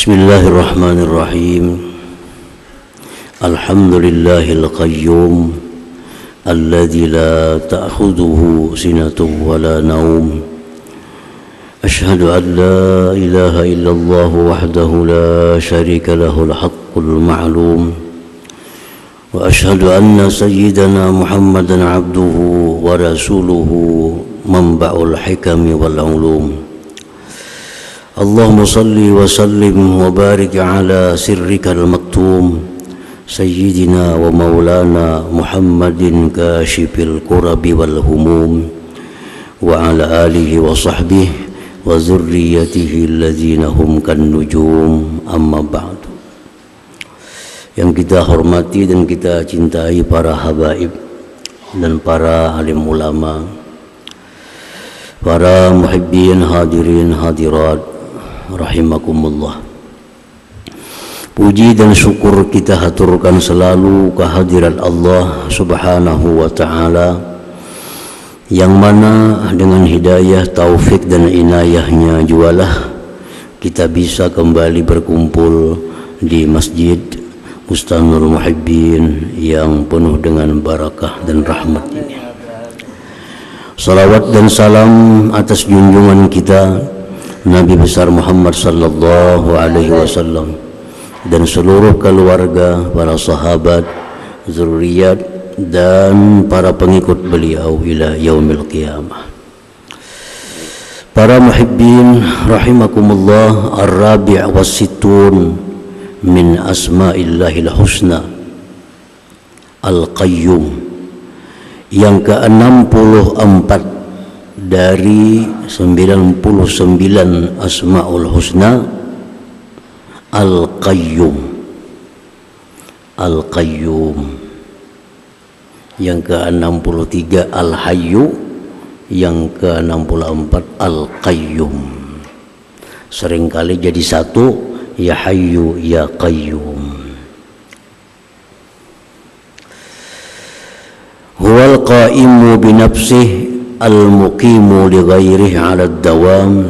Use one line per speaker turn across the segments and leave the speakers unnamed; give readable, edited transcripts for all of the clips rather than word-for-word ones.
Bismillahirrahmanirrahim. Alhamdulillahil qayyum alladzi la ta'khudhuhu sinatun wa la naum. Ashhadu an la ilaha illallah wahdahu la syarika lahul haqqul ma'lum. Wa ashhadu anna sayyidana Muhammadan abduhu wa rasuluhu manba'ul hikami wal ulum. Allahumma salli wa sallim wa barik ala sirrikal maktum Sayyidina wa maulana Muhammadin kashifil kurabi wal humum wa ala alihi wa sahbihi wa zurriyatihi alladzina hum kan nujum, amma ba'du. Yang kita hormati dan kita cintai para habaib dan para alim ulama, para muhibbin hadirin hadirat rahimakumullah. Puji dan syukur kita haturkan selalu kehadirat Allah subhanahu wa ta'ala, yang mana dengan hidayah, taufik dan inayahnya jualah kita bisa kembali berkumpul di Masjid Bustanul Muhibbin yang penuh dengan barakah dan rahmat ini. Salawat dan salam atas junjungan kita Nabi besar Muhammad sallallahu alaihi wasallam dan seluruh keluarga, para sahabat, zuriat dan para pengikut beliau ila yaumil qiyamah. Para muhibbin rahimakumullah, ar-rabi' was-sittun min asma'illahil husna al-qayyum, yang ke-64 dari 99 asma'ul husna, al-qayyum. Al-qayyum. Yang ke-63 al-hayyu, yang ke-64 al-qayyum. Seringkali jadi satu, ya hayyu ya qayyum. Huwal qaimu binafsihi al-muqimu li ghairihi 'ala ad-dawam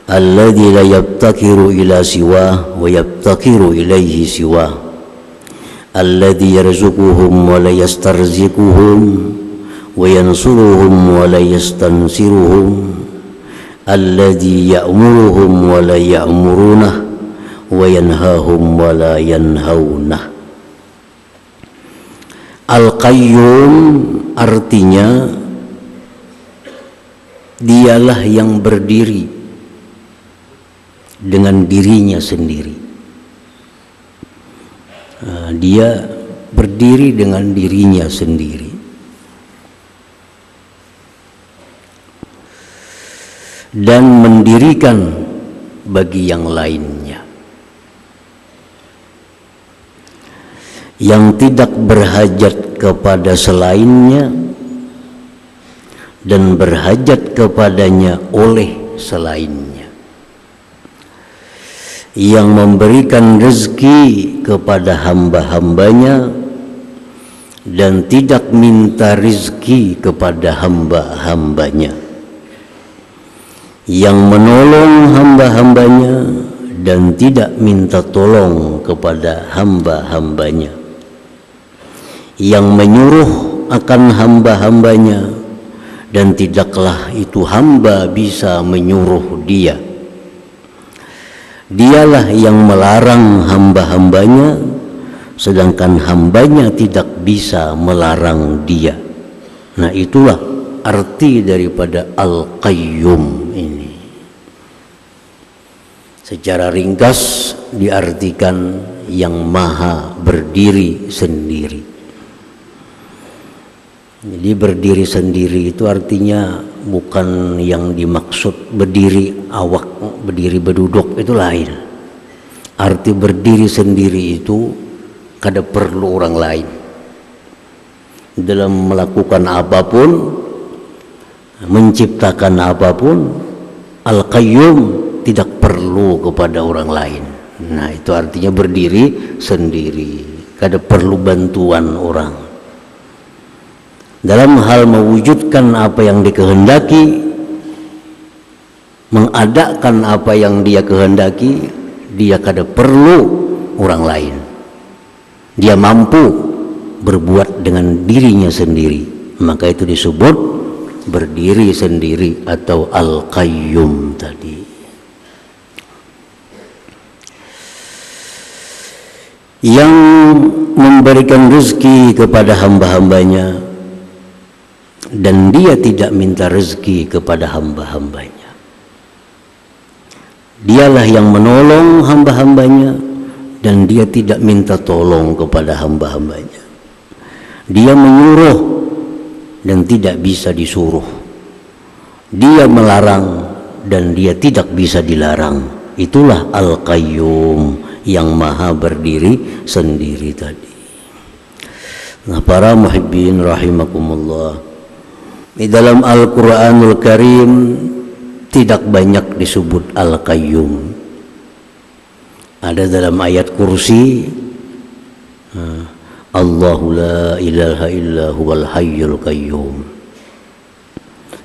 alladhi la yabtakiru ila siwah wa yabtakiru ilaihi siwah alladhi yarzuquhum wa la yastarziquhum wa yansuruhum wa la yastansiruhum alladhi ya'muruhum wa la ya'murunah wa yanhahum wa la yanhaunah. Al-Qayyum artinya dialah yang berdiri dengan dirinya sendiri. Dia berdiri dengan dirinya sendiri dan mendirikan bagi yang lainnya, yang tidak berhajat kepada selainnya dan berhajat kepadanya oleh selainnya, yang memberikan rezeki kepada hamba-hambanya dan tidak minta rezeki kepada hamba-hambanya, yang menolong hamba-hambanya dan tidak minta tolong kepada hamba-hambanya, yang menyuruh akan hamba-hambanya dan tidaklah itu hamba bisa menyuruh dia. Dialah yang melarang hamba-hambanya, sedangkan hambanya tidak bisa melarang dia. Nah, itulah arti daripada Al-Qayyum ini. Secara ringkas diartikan yang maha berdiri sendiri. Jadi berdiri sendiri itu artinya bukan yang dimaksud berdiri awak, berdiri berduduk, itu lain. Arti berdiri sendiri itu kada perlu orang lain dalam melakukan apapun, menciptakan apapun. Al-Qayyum tidak perlu kepada orang lain. Nah, itu artinya berdiri sendiri, kada perlu bantuan orang. Dalam hal mewujudkan apa yang dikehendaki, mengadakan apa yang dia kehendaki, dia kada perlu orang lain. Dia mampu berbuat dengan dirinya sendiri. Maka itu disebut berdiri sendiri atau Al-Qayyum tadi. Yang memberikan rezeki kepada hamba-hambanya dan dia tidak minta rezeki kepada hamba-hambanya. Dialah yang menolong hamba-hambanya dan dia tidak minta tolong kepada hamba-hambanya. Dia menyuruh dan tidak bisa disuruh. Dia melarang dan dia tidak bisa dilarang. Itulah Al-Qayyum, yang maha berdiri sendiri tadi. Nah, para muhibbin rahimakumullah, di dalam Al-Quranul Karim tidak banyak disebut Al-Qayyum. Ada dalam ayat kursi, Allahu la ilaha illa huwal hayyul qayyum.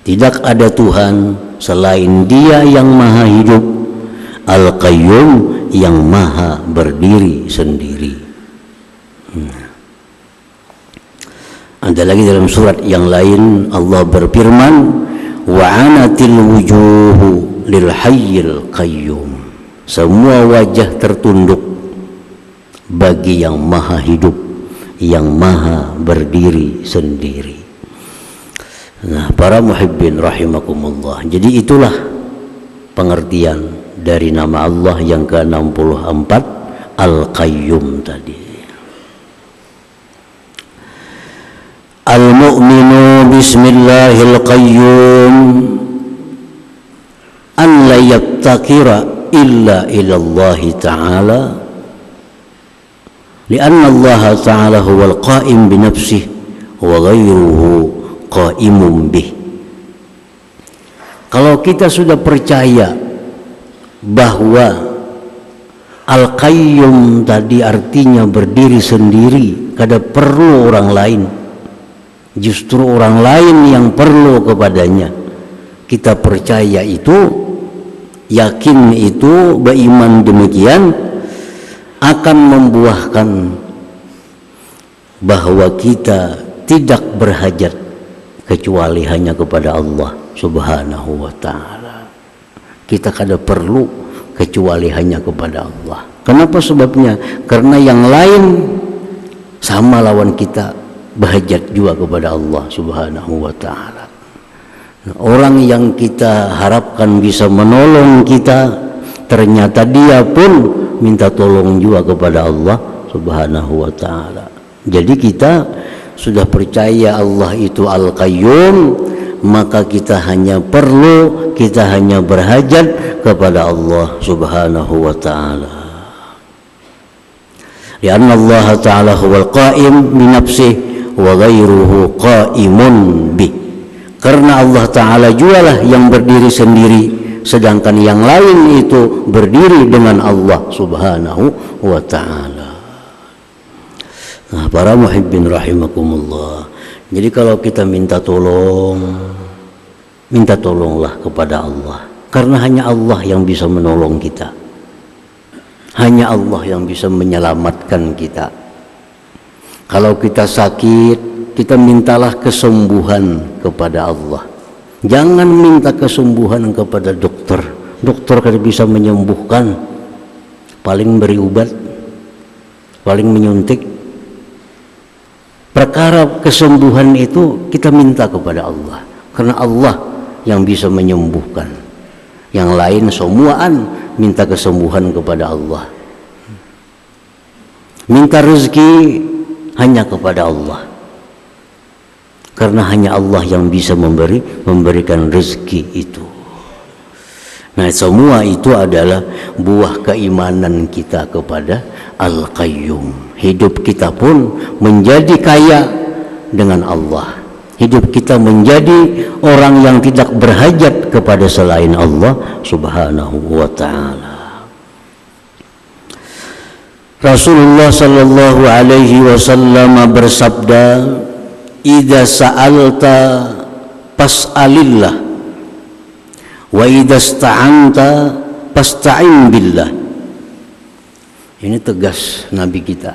Tidak ada Tuhan selain Dia yang maha hidup, Al-Qayyum, yang maha berdiri sendiri. Ada lagi dalam surat yang lain Allah berfirman, wa anatil wujuhu lil hayyil qayyum. Semua wajah tertunduk bagi yang maha hidup, yang maha berdiri sendiri. Nah, para muhibbin rahimakumullah, jadi itulah pengertian dari nama Allah yang ke-64 Al-Qayyum tadi. Al-mu'minu bismillahil qayyum an la yabtakira illa ilallahi ta'ala lianna Allah ta'ala huwal qa'im binafsih wa ghayruhu qa'imun bih. Kalau kita sudah percaya bahwa Al-Qayyum tadi artinya berdiri sendiri, kada perlu orang lain, justru orang lain yang perlu kepadanya, kita percaya itu, yakin itu, beriman demikian, akan membuahkan bahwa kita tidak berhajat kecuali hanya kepada Allah Subhanahu wa ta'ala. Kita kada perlu kecuali hanya kepada Allah. Kenapa sebabnya? Karena yang lain sama lawan kita, berhajat juga kepada Allah Subhanahu wa ta'ala. Orang yang kita harapkan bisa menolong kita, ternyata dia pun minta tolong juga kepada Allah Subhanahu wa ta'ala. Jadi kita sudah percaya Allah itu Al-Qayyum, maka kita hanya perlu, kita hanya berhajat kepada Allah Subhanahu wa ta'ala. Lianna Allah ta'ala huwal qa'im bi nafsihi wa ghairuhu qa'imun bih. Karena Allah ta'ala jualah yang berdiri sendiri, sedangkan yang lain itu berdiri dengan Allah Subhanahu wa ta'ala. Nah, para muhibbin rahimakumullah, jadi kalau kita minta tolong, minta tolonglah kepada Allah, karena hanya Allah yang bisa menolong kita, hanya Allah yang bisa menyelamatkan kita. Kalau kita sakit, kita mintalah kesembuhan kepada Allah. Jangan minta kesembuhan kepada dokter. Dokter kada bisa menyembuhkan, paling beri obat, paling menyuntik. Perkara kesembuhan itu kita minta kepada Allah, karena Allah yang bisa menyembuhkan. Yang lain semuaan minta kesembuhan kepada Allah. Minta rezeki hanya kepada Allah, karena hanya Allah yang bisa memberikan rezeki itu. Nah, semua itu adalah buah keimanan kita kepada Al-Qayyum. Hidup kita pun menjadi kaya dengan Allah. Hidup kita menjadi orang yang tidak berhajat kepada selain Allah Subhanahu wa ta'ala. Rasulullah sallallahu alaihi wasallam bersabda, "Idza sa'alta fas'alillah wa idza ista'anta fasta'in billah Ini tegas Nabi kita.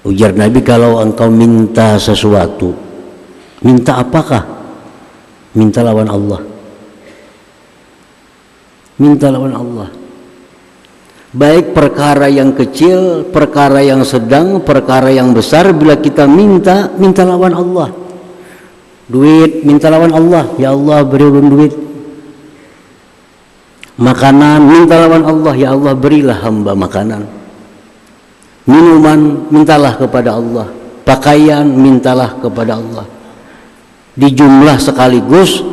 Ujar Nabi, kalau engkau minta sesuatu, minta apakah? Minta lawan Allah. Minta lawan Allah. Baik perkara yang kecil, perkara yang sedang, perkara yang besar, bila kita minta, minta lawan Allah. Duit, minta lawan Allah. Ya Allah, beri ulun duit. Makanan, minta lawan Allah. Ya Allah, berilah hamba makanan. Minuman, mintalah kepada Allah. Pakaian, mintalah kepada Allah. Di jumlah sekaligus,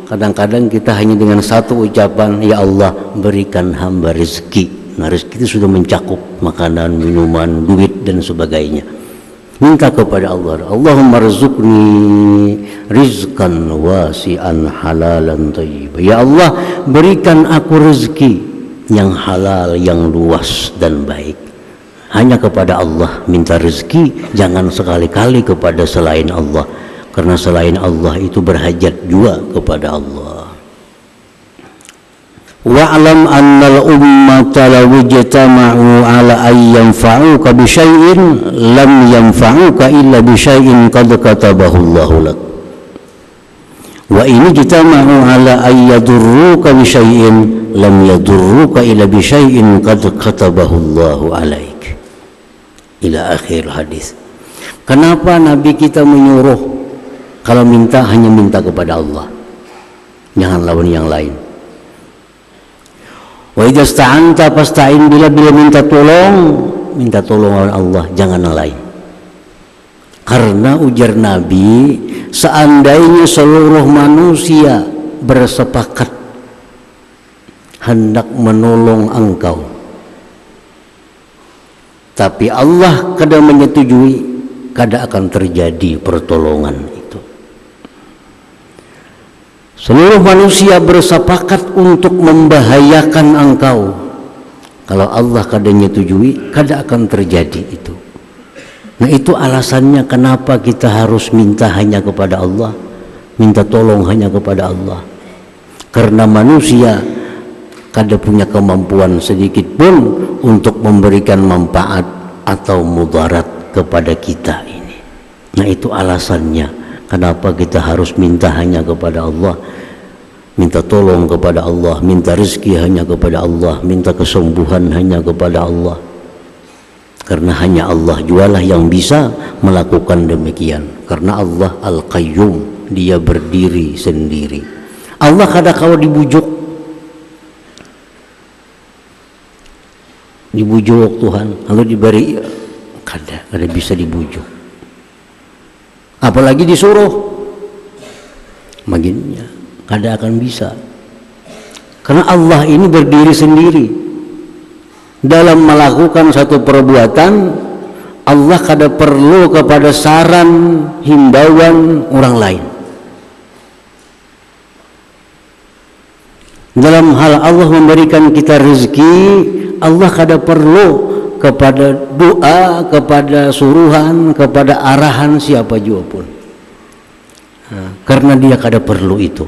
kadang-kadang kita hanya dengan satu ucapan, ya Allah, berikan hamba rezeki. Nah, rezeki itu sudah mencakup makanan, minuman, duit dan sebagainya. Minta kepada Allah, Allahumma rzuqni rizqan wasi'an halalan thayyiban. Ya Allah, berikan aku rezeki yang halal, yang luas dan baik. Hanya kepada Allah minta rezeki, jangan sekali-kali kepada selain Allah, karena selain Allah itu berhajat juga kepada Allah. Wa'lam annal ummata law ijtama'u ala ay yanfa'uka bi syai'in lam yanfa'uka illa bi syai'in qad katabahu Allahu lak. Wa in ijtama'u ala ay yadurruka bi syai'in lam yadurruka illa bi syai'in qad katabahu Allahu alaik. Ila akhir hadis. Kenapa Nabi kita menyuruh kalau minta hanya minta kepada Allah, jangan lawan yang lain. Wa idza sta'anta fasta'in bila minta tolong lawan Allah, jangan yang lain. Karena ujar Nabi, seandainya seluruh manusia bersepakat hendak menolong engkau, tapi Allah kada menyetujui, kada akan terjadi pertolongan itu. Seluruh manusia bersepakat untuk membahayakan engkau, kalau Allah kada menyetujui, kada akan terjadi itu. Nah, itu alasannya kenapa kita harus minta hanya kepada Allah, minta tolong hanya kepada Allah. Karena manusia kada punya kemampuan sedikit pun untuk memberikan manfaat atau mudarat kepada kita ini. Nah, itu alasannya kenapa kita harus minta hanya kepada Allah, minta tolong kepada Allah, minta rezeki hanya kepada Allah, minta kesembuhan hanya kepada Allah. Karena hanya Allah jualah yang bisa melakukan demikian. Karena Allah Al-Qayyum, dia berdiri sendiri. Allah kada kau dibujuk Tuhan, kalau diberi kada bisa dibujuk, apalagi disuruh maginya kada akan bisa. Karena Allah ini berdiri sendiri dalam melakukan satu perbuatan. Allah kada perlu kepada saran himbauan orang lain. Dalam hal Allah memberikan kita rezeki, Allah kada perlu kepada doa, kepada suruhan, kepada arahan siapa juga pun. Karena dia kada perlu itu.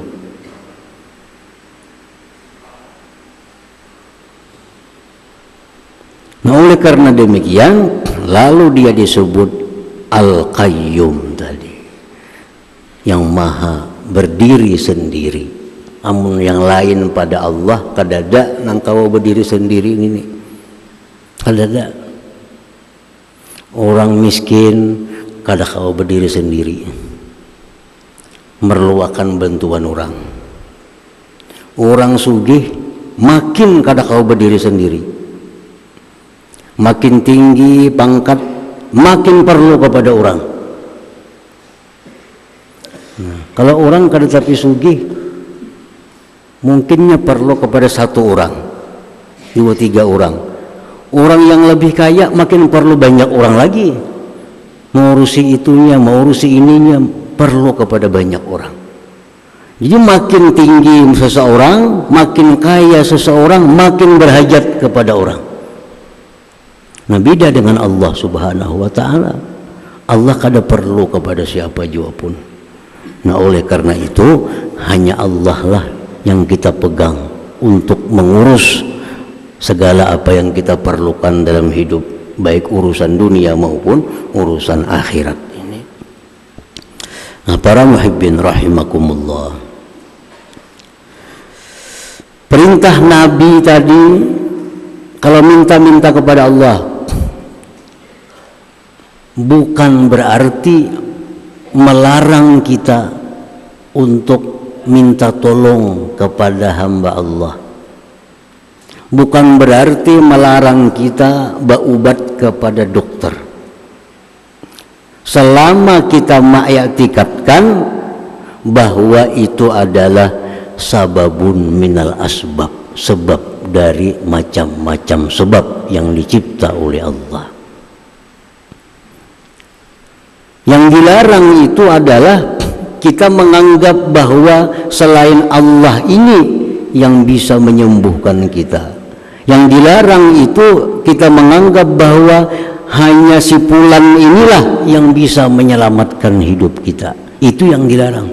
Nah, oleh karena demikian, lalu dia disebut Al-Qayyum tadi, yang maha berdiri sendiri. Amun yang lain pada Allah kadada nang kau berdiri sendiri ini kadada. Orang miskin kada kau berdiri sendiri, merluakan bantuan orang. Orang sugih makin kada kau berdiri sendiri, makin tinggi pangkat makin perlu kepada orang. Nah, kalau orang kada tapi sugih, mungkinnya perlu kepada satu orang, 2-3 orang. Orang yang lebih kaya makin perlu banyak orang lagi, mengurusi itunya, mengurusi ininya, perlu kepada banyak orang. Jadi makin tinggi seseorang, makin kaya seseorang, makin berhajat kepada orang. Nah, beda dengan Allah Subhanahu wa ta'ala. Allah kada perlu kepada siapa juga pun. Nah, oleh karena itu hanya Allah lah yang kita pegang untuk mengurus segala apa yang kita perlukan dalam hidup, baik urusan dunia maupun urusan akhirat ini. Nah, para muhibbin rahimakumullah, perintah Nabi tadi kalau minta-minta kepada Allah bukan berarti melarang kita untuk minta tolong kepada hamba Allah. Bukan berarti melarang kita berobat kepada dokter. Selama kita mengiktikadkan bahwa itu adalah sababun minal asbab, sebab dari macam-macam sebab yang dicipta oleh Allah. Yang dilarang itu adalah kita menganggap bahwa selain Allah ini yang bisa menyembuhkan kita. Yang dilarang itu kita menganggap bahwa hanya si fulan inilah yang bisa menyelamatkan hidup kita. Itu yang dilarang.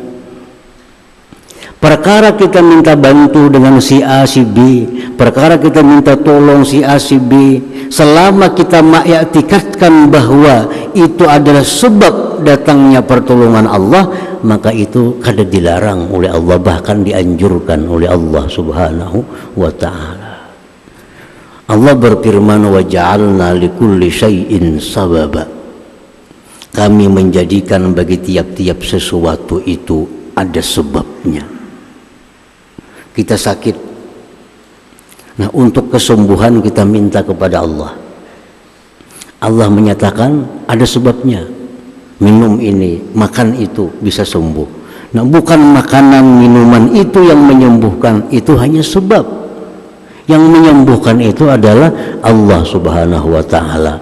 Perkara kita minta bantu dengan si A, si B, perkara kita minta tolong si A, si B, selama kita mengiktikadkan bahwa itu adalah sebab datangnya pertolongan Allah, maka itu kada dilarang oleh Allah, bahkan dianjurkan oleh Allah Subhanahu wa ta'ala. Allah berfirman, wa ja'alna likulli syai'in sababa. Kami menjadikan bagi tiap-tiap sesuatu itu ada sebabnya. Kita sakit, nah untuk kesembuhan kita minta kepada Allah. Allah menyatakan ada sebabnya. Minum ini, makan itu bisa sembuh. Nah, bukan makanan, minuman itu yang menyembuhkan, itu hanya sebab. Yang menyembuhkan itu adalah Allah Subhanahu wa ta'ala.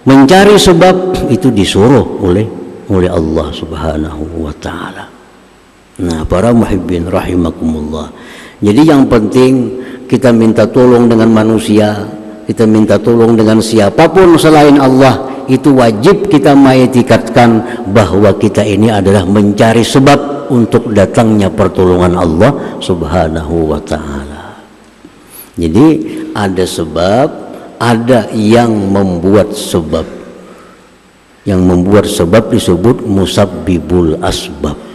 Mencari sebab itu disuruh oleh Allah Subhanahu wa ta'ala. Nah, para muhibbin rahimakumullah, jadi yang penting kita minta tolong dengan manusia, kita minta tolong dengan siapapun selain Allah, itu wajib kita mengiktikadkan bahwa kita ini adalah mencari sebab untuk datangnya pertolongan Allah Subhanahu wa ta'ala. Jadi ada sebab, ada yang membuat sebab. Yang membuat sebab disebut musabbibul asbab.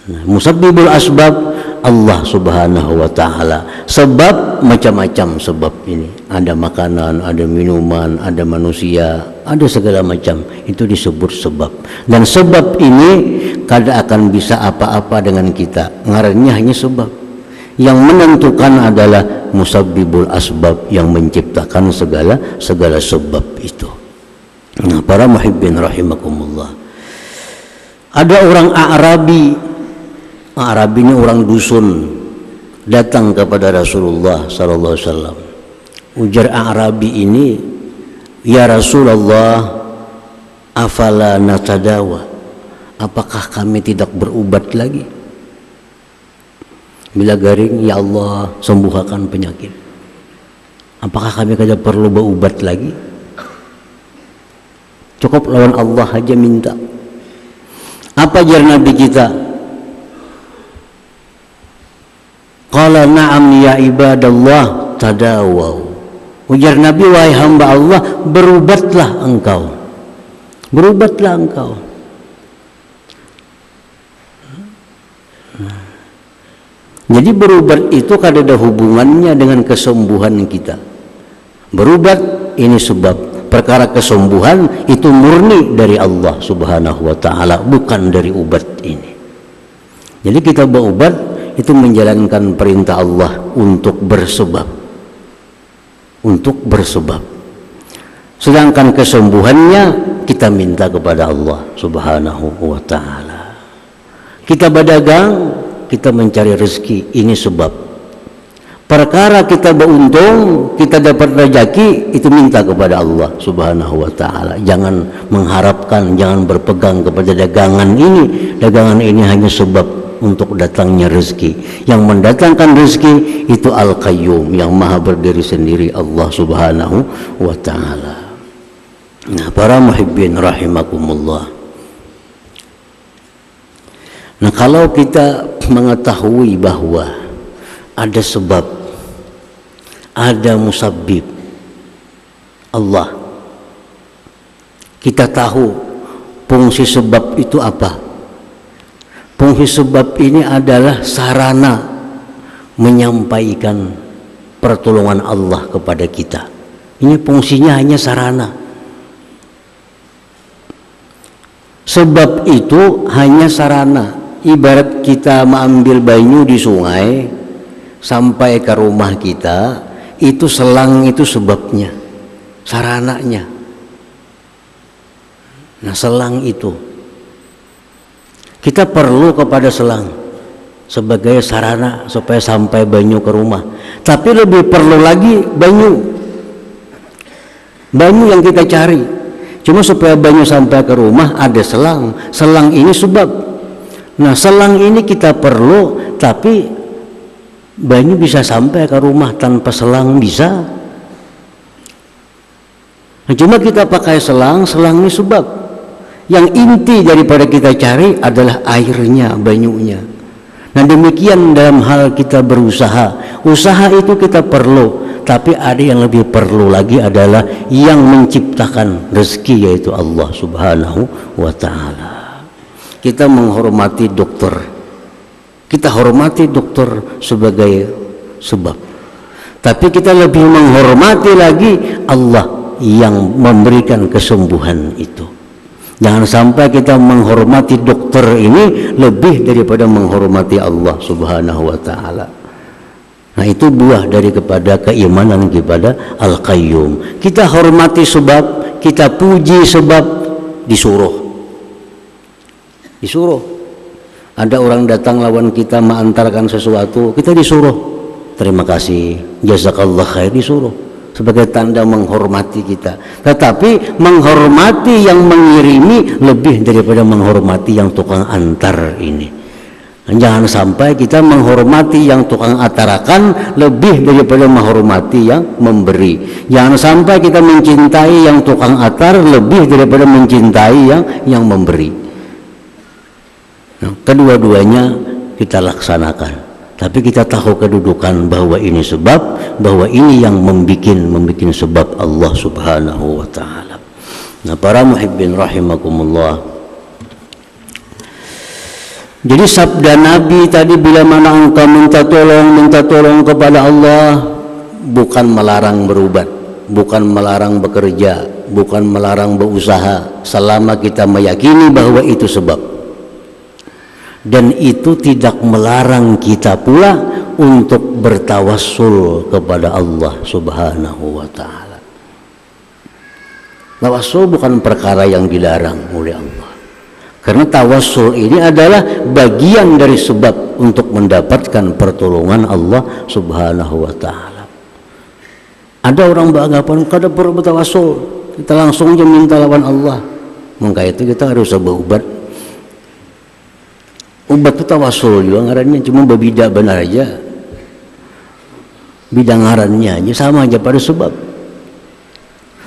Nah, musabbibul asbab Allah Subhanahu wa ta'ala. Sebab macam-macam sebab ini. Ada makanan, ada minuman, ada manusia, ada segala macam. Itu disebut sebab. Dan sebab ini kada akan bisa apa-apa dengan kita. Ngarannya hanya sebab. Yang menentukan adalah musabbibul asbab, yang menciptakan segala sebab itu. Nah, para muhibbin rahimakumullah, ada orang Arabi ini orang dusun, datang kepada Rasulullah sallallahu alaihi wasallam. Ujar Arabi ini, ya Rasulullah, afala natadawa, apakah kami tidak berobat lagi? Bila garing, ya Allah sembuhkan penyakit. Apakah kami kada perlu berobat lagi? Cukup lawan Allah aja minta. Apa jar Nabi kita? Qala na'am ya ibadallah tadawaw. Ujar Nabi, wahai hamba Allah, berobatlah engkau. Berobatlah engkau. Jadi berobat itu kada ada hubungannya dengan kesembuhan kita. Berobat ini sebab. Perkara kesembuhan itu murni dari Allah Subhanahu wa ta'ala, bukan dari obat ini. Jadi kita berobat itu menjalankan perintah Allah untuk bersebab. Untuk bersebab. Sedangkan kesembuhannya kita minta kepada Allah Subhanahu wa ta'ala. Kita berdagang, kita mencari rezeki, ini sebab. Perkara kita beruntung, kita dapat rezeki, itu minta kepada Allah Subhanahu wa ta'ala. Jangan mengharapkan, jangan berpegang kepada dagangan ini. Dagangan ini hanya sebab untuk datangnya rezeki. Yang mendatangkan rezeki itu Al-Qayyum, yang maha berdiri sendiri, Allah Subhanahu wa ta'ala. Nah, para muhibbin rahimakumullah, nah kalau kita mengetahui bahwa ada sebab, ada musabbib, Allah. Kita tahu fungsi sebab itu apa. Fungsi sebab ini adalah sarana menyampaikan pertolongan Allah kepada kita. Ini fungsinya hanya sarana. Sebab itu hanya sarana. Ibarat kita mengambil banyu di sungai sampai ke rumah kita, itu selang itu sebabnya, sarananya. Nah, selang itu kita perlu kepada selang sebagai sarana supaya sampai banyu ke rumah. Tapi lebih perlu lagi banyu yang kita cari. Cuma supaya banyu sampai ke rumah ada selang. Selang ini sebab. Nah, selang ini kita perlu, tapi banyu bisa sampai ke rumah tanpa selang bisa. Nah, cuma kita pakai selang ini sebab. Yang inti daripada kita cari adalah airnya, banyunya. Nah, demikian dalam hal kita berusaha. Usaha itu kita perlu, tapi ada yang lebih perlu lagi adalah yang menciptakan rezeki, yaitu Allah Subhanahu wa ta'ala. Kita menghormati dokter. Kita hormati dokter sebagai sebab. Tapi kita lebih menghormati lagi Allah yang memberikan kesembuhan itu. Jangan sampai kita menghormati dokter ini lebih daripada menghormati Allah Subhanahu wa ta'ala. Nah, itu buah dari kepada keimanan kepada Al-Qayyum. Kita hormati sebab, kita puji sebab, disuruh. Ada orang datang lawan kita mengantarkan sesuatu, kita disuruh. Terima kasih, jazakallah khair, disuruh. Sebagai tanda menghormati kita. Tetapi menghormati yang mengirimi lebih daripada menghormati yang tukang antar ini. Jangan sampai kita menghormati yang tukang atarakan lebih daripada menghormati yang memberi. Jangan sampai kita mencintai yang tukang atar lebih daripada mencintai yang memberi. Nah, kedua-duanya kita laksanakan. Tapi kita tahu kedudukan bahwa ini sebab, bahwa ini yang membikin sebab Allah Subhanahu wa ta'ala. Nah, para muhibbin rahimakumullah. Jadi sabda Nabi tadi, bila mana engkau minta tolong kepada Allah, bukan melarang berubat, bukan melarang bekerja, bukan melarang berusaha, selama kita meyakini bahwa itu sebab. Dan itu tidak melarang kita pula untuk bertawassul kepada Allah Subhanahu wa ta'ala. Tawassul bukan perkara yang dilarang oleh Allah, karena tawassul ini adalah bagian dari sebab untuk mendapatkan pertolongan Allah Subhanahu wa ta'ala. Ada orang beranggapan kada perlu bertawassul, kita langsung aja minta lawan Allah. Maka itu kita harus berubat. Ubat itu tawassul juga ngarannya, cuma berbeda benar aja. Bidang ngarannya aja sama aja pada sebab.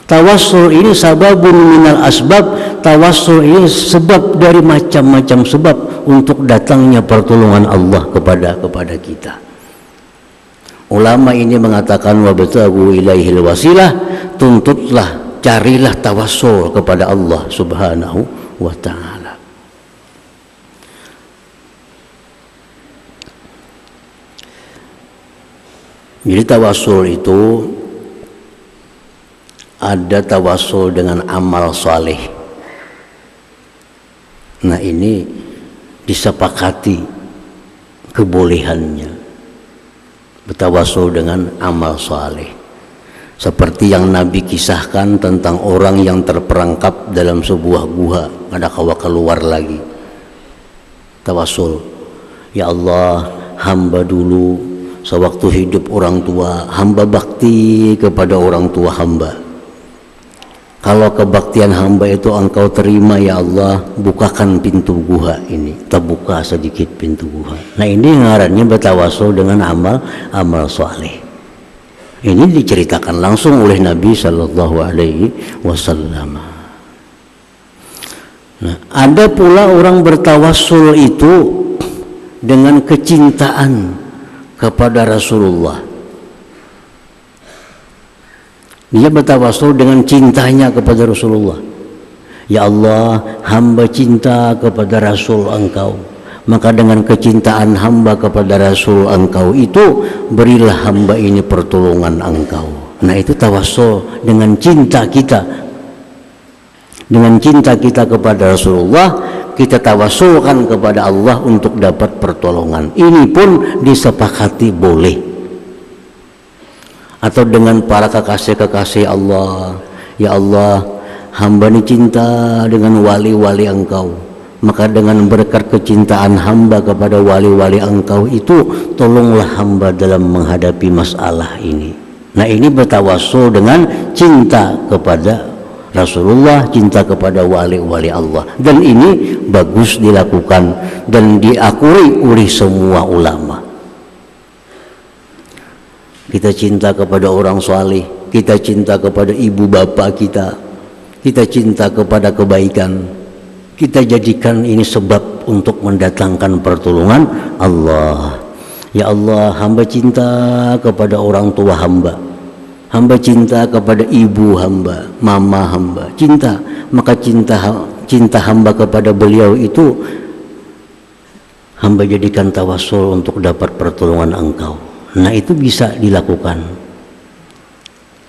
Tawassul ini sababun minal asbab. Tawassul ini sebab dari macam-macam sebab untuk datangnya pertolongan Allah kepada kita. Ulama ini mengatakan wabtaghu ilaihil wasilah, tuntutlah, carilah tawassul kepada Allah Subhanahu wa ta'ala. Jadi tawassul itu ada tawassul dengan amal saleh. Nah, ini disepakati kebolehannya bertawassul dengan amal saleh. Seperti yang Nabi kisahkan tentang orang yang terperangkap dalam sebuah gua, ada kawa keluar lagi. Tawassul, ya Allah, hamba dulu sewaktu hidup orang tua, hamba bakti kepada orang tua hamba. Kalau kebaktian hamba itu engkau terima, ya Allah, bukakan pintu gua ini. Terbuka sedikit pintu gua. Nah, ini ngarannya bertawassul dengan amal saleh. Ini diceritakan langsung oleh Nabi Sallallahu Alaihi Wasallam. Nah, ada pula orang bertawassul itu dengan kecintaan kepada Rasulullah. Dia bertawasul dengan cintanya kepada Rasulullah. Ya Allah, hamba cinta kepada Rasul Engkau, maka dengan kecintaan hamba kepada Rasul Engkau itu, berilah hamba ini pertolongan Engkau. Nah, itu tawasul dengan cinta kita. Dengan cinta kita kepada Rasulullah, kita tawasulkan kepada Allah untuk dapat pertolongan. Ini pun disepakati boleh. Atau dengan para kekasih-kekasih Allah, ya Allah, hamba ini cinta dengan wali-wali Engkau, maka dengan berkat kecintaan hamba kepada wali-wali Engkau itu, tolonglah hamba dalam menghadapi masalah ini. Nah, ini bertawasul dengan cinta kepada Rasulullah, cinta kepada wali-wali Allah, dan ini bagus dilakukan dan diakui oleh semua ulama. Kita cinta kepada orang saleh, kita cinta kepada ibu bapak kita cinta kepada kebaikan, kita jadikan ini sebab untuk mendatangkan pertolongan Allah. Ya Allah, hamba cinta kepada orang tua hamba, hamba cinta kepada ibu hamba, mama hamba, cinta, maka cinta hamba kepada beliau itu hamba jadikan tawasul untuk dapat pertolongan Engkau. Nah, itu bisa dilakukan,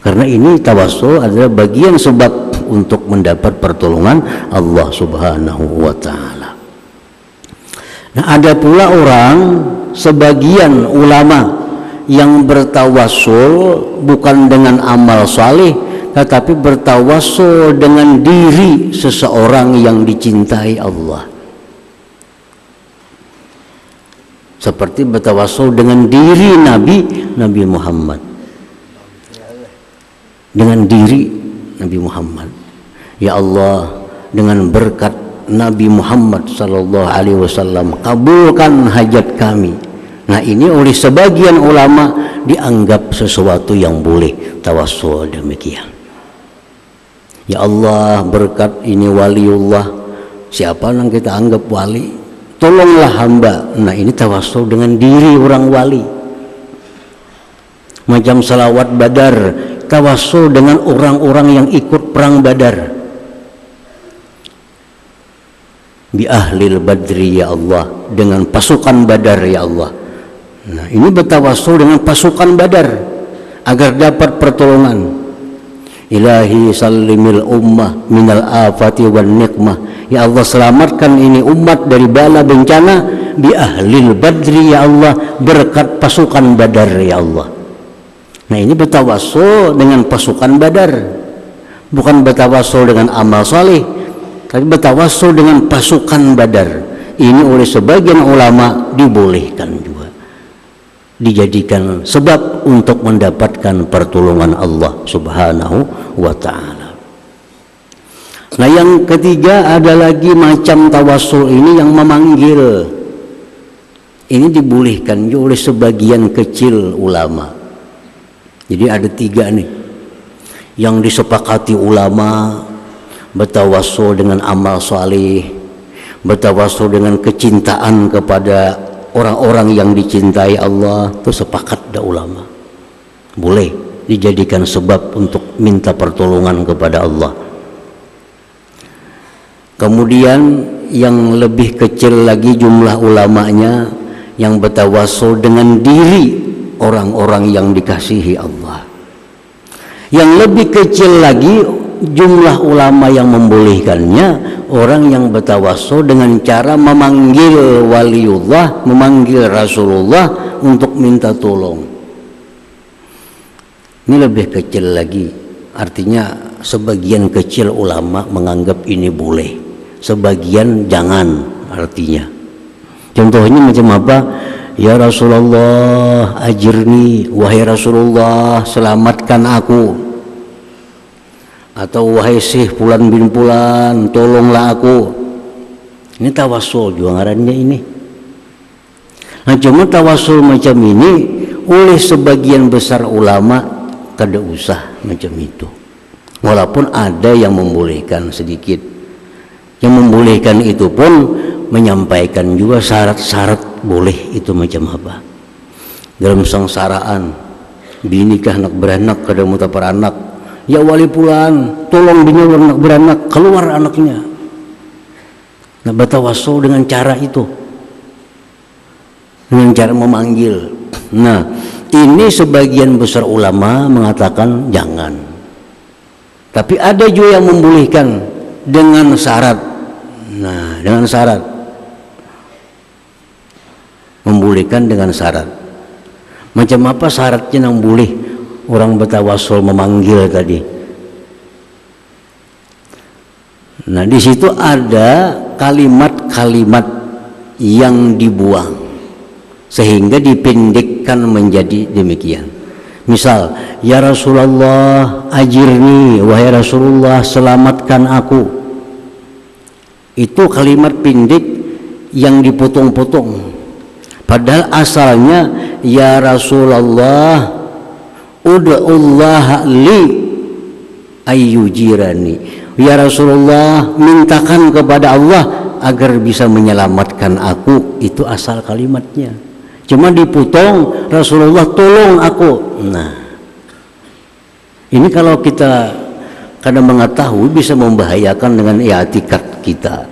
karena ini tawasul adalah bagian sebab untuk mendapat pertolongan Allah Subhanahu wa Ta'ala. Nah, ada pula sebagian ulama yang bertawasul bukan dengan amal saleh, tetapi bertawasul dengan diri seseorang yang dicintai Allah. Seperti bertawasul dengan diri Nabi Muhammad, dengan diri Nabi Muhammad. Ya Allah, dengan berkat Nabi Muhammad sallallahu alaihi wasallam, kabulkan hajat kami. Nah, ini oleh sebagian ulama dianggap sesuatu yang boleh tawasul demikian. Ya Allah, berkat ini waliullah, siapa yang kita anggap wali, tolonglah hamba. Nah, ini tawasul dengan diri orang wali. Macam salawat Badar, tawasul dengan orang-orang yang ikut perang Badar. Bi ahlil badri ya Allah, dengan pasukan Badar ya Allah. Nah, ini bertawasul dengan pasukan Badar agar dapat pertolongan. Ilahi sallimil ummah minal afati wan nikmah. Ya Allah, selamatkan ini umat dari bala bencana bi ahlil badri ya Allah, berkat pasukan Badar ya Allah. Nah, ini bertawasul dengan pasukan Badar, bukan bertawasul dengan amal saleh, tapi bertawasul dengan pasukan Badar. Ini oleh sebagian ulama dibolehkan juga, dijadikan sebab untuk mendapatkan pertolongan Allah Subhanahu wa Ta'ala. Nah, yang ketiga ada lagi macam tawasul ini yang memanggil. Ini dibolehkan juga oleh sebagian kecil ulama. Jadi ada tiga nih yang disepakati ulama: bertawasul dengan amal saleh, bertawasul dengan kecintaan kepada orang-orang yang dicintai Allah. Itu sepakat dah ulama, boleh dijadikan sebab untuk minta pertolongan kepada Allah. Kemudian yang lebih kecil lagi jumlah ulamanya yang bertawasul dengan diri orang-orang yang dikasihi Allah. Yang lebih kecil lagi jumlah ulama yang membolehkannya, orang yang bertawasul dengan cara memanggil waliullah, memanggil Rasulullah untuk minta tolong. Ini lebih kecil lagi, artinya sebagian kecil ulama menganggap ini boleh, sebagian jangan. Artinya contohnya macam apa? Ya Rasulullah ajirni, wahai Rasulullah selamatkan aku. Atau wahai Syekh Fulan bin Fulan, tolonglah aku. Ini tawasul juga ngarannya ini. Nah, cuma tawasul macam ini oleh sebagian besar ulama kada usah macam itu. Walaupun ada yang membolehkan sedikit. Yang membolehkan itu pun menyampaikan juga syarat-syarat boleh itu macam apa. Dalam sengsaraan, binikah nak beranak kada muta peranak, ya wali pulan, tolong bini beranak, keluar anaknya. Nah, bertawassul dengan cara itu, dengan cara memanggil. Nah, ini sebagian besar ulama mengatakan jangan. Tapi ada juga yang membolehkan dengan syarat. Nah, dengan syarat, membolehkan dengan syarat. Macam apa syaratnya yang boleh orang bertawassul memanggil tadi? Nah, di situ ada kalimat-kalimat yang dibuang sehingga dipendekkan menjadi demikian. Misal, ya Rasulullah ajirni, wahai Rasulullah selamatkan aku. Itu kalimat pendek yang dipotong-potong. Padahal asalnya ya Rasulullah ud'ullah li ayyujirani. Ya Rasulullah mintakan kepada Allah agar bisa menyelamatkan aku. Itu asal kalimatnya. Cuma dipotong Rasulullah tolong aku. Nah, ini kalau kita kadang mengetahui bisa membahayakan dengan i'tikad kita.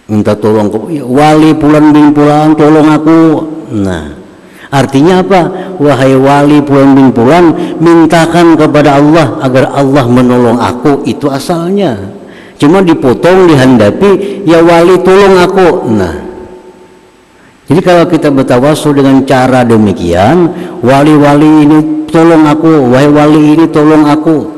Minta tolong wali pulan bin pulan tolong aku. Nah, artinya apa? Wahai wali pulan bin pulan, mintakan kepada Allah agar Allah menolong aku. Itu asalnya. Cuma dipotong, dihandapi, ya wali tolong aku. Nah, jadi kalau kita bertawassul dengan cara demikian, wali-wali ini tolong aku, wahai wali ini tolong aku.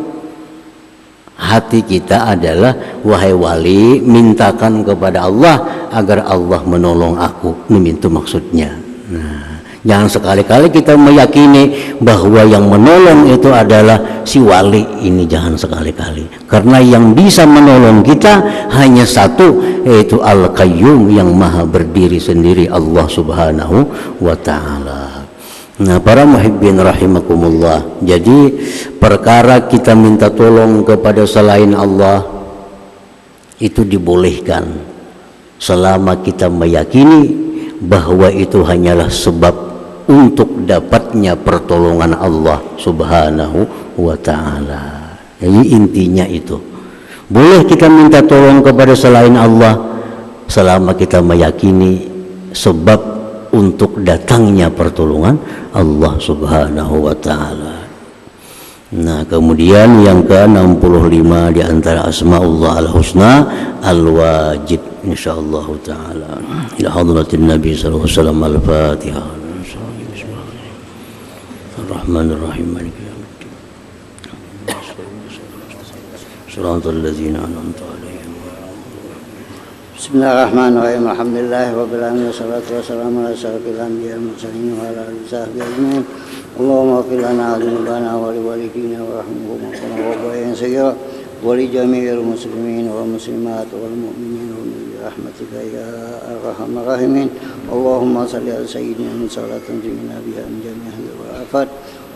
Hati kita adalah wahai wali mintakan kepada Allah agar Allah menolong aku. Itu maksudnya. Nah, jangan sekali-kali kita meyakini bahwa yang menolong itu adalah si wali ini, jangan sekali-kali. Karena yang bisa menolong kita hanya satu, yaitu Al-Qayyum yang maha berdiri sendiri, Allah Subhanahu wa ta'ala. Nah, para muhibbin rahimakumullah, jadi perkara kita minta tolong kepada selain Allah itu dibolehkan selama kita meyakini bahwa itu hanyalah sebab untuk dapatnya pertolongan Allah Subhanahu wa ta'ala. Jadi intinya itu, boleh kita minta tolong kepada selain Allah selama kita meyakini sebab untuk datangnya pertolongan Allah Subhanahu wa ta'ala. Nah, kemudian yang ke-65 di antara asmaullah al-husna al-wajib, insyaallah taala. Ila hadratin Nabi sallallahu alaihi wasallam. Al-Fatihah. Ar-Rahmanir Rahim. Maliki yaumiddin. Shiratal ladzina an'amta 'alaihim.
Bismillahirrahmanirrahim. Alhamdulillah rabbil alamin wassalatu wassalamu ala asyrofil anbiya'i wal mursalin wa ala alihi washabbihi ajmain. Allahumma ighfir lana wa liwalidina wa liwalidina warhamhum wa bayan sayyira wa li jami'il muslimin wal muslimat wal mu'minin bi rahmatika ya arhamar rahimin. Allahumma shalli ala sayyidina salatan tunjina biha min jami'il afat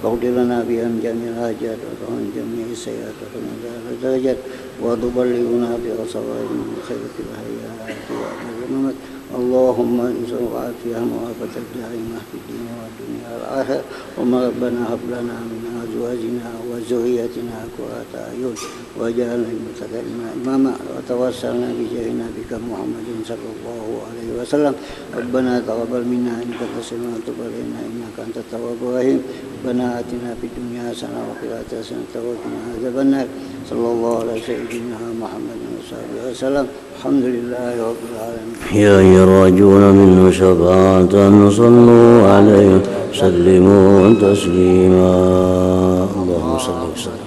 wa qdir lana biha min jami'il hajat wa min jami'is sayyi'at wa min darajat wa tuballighuna bi asawa'il khairatil hayat wa al-mamat. Allahumma inna wa'afiyah mu'afatat da'imah fid dunya wa dunya al-akhir. Rabbana hab lana min azwajina wa zurriyyatina qurrata a'yun waj'alna lil muttaqina imama wa tawassalna bi jahi nabiyika Muhammadin sallallahu alaihi wasallam. Rabbana taqabbal minna innaka antas samiul 'alim wa tub 'alaina innaka antat tawwabur rahim. Rabbana atina fid dunya hasanah wa fil akhirati hasanah wa qina adzabannar. Sallallahu alaihi sayyidina Muhammadin wasallam. Alhamdulillahi rabbil alamin.
Ya yarjuna minhu syafa'atan sallu alaihi sallimu taslima. Allahumma salli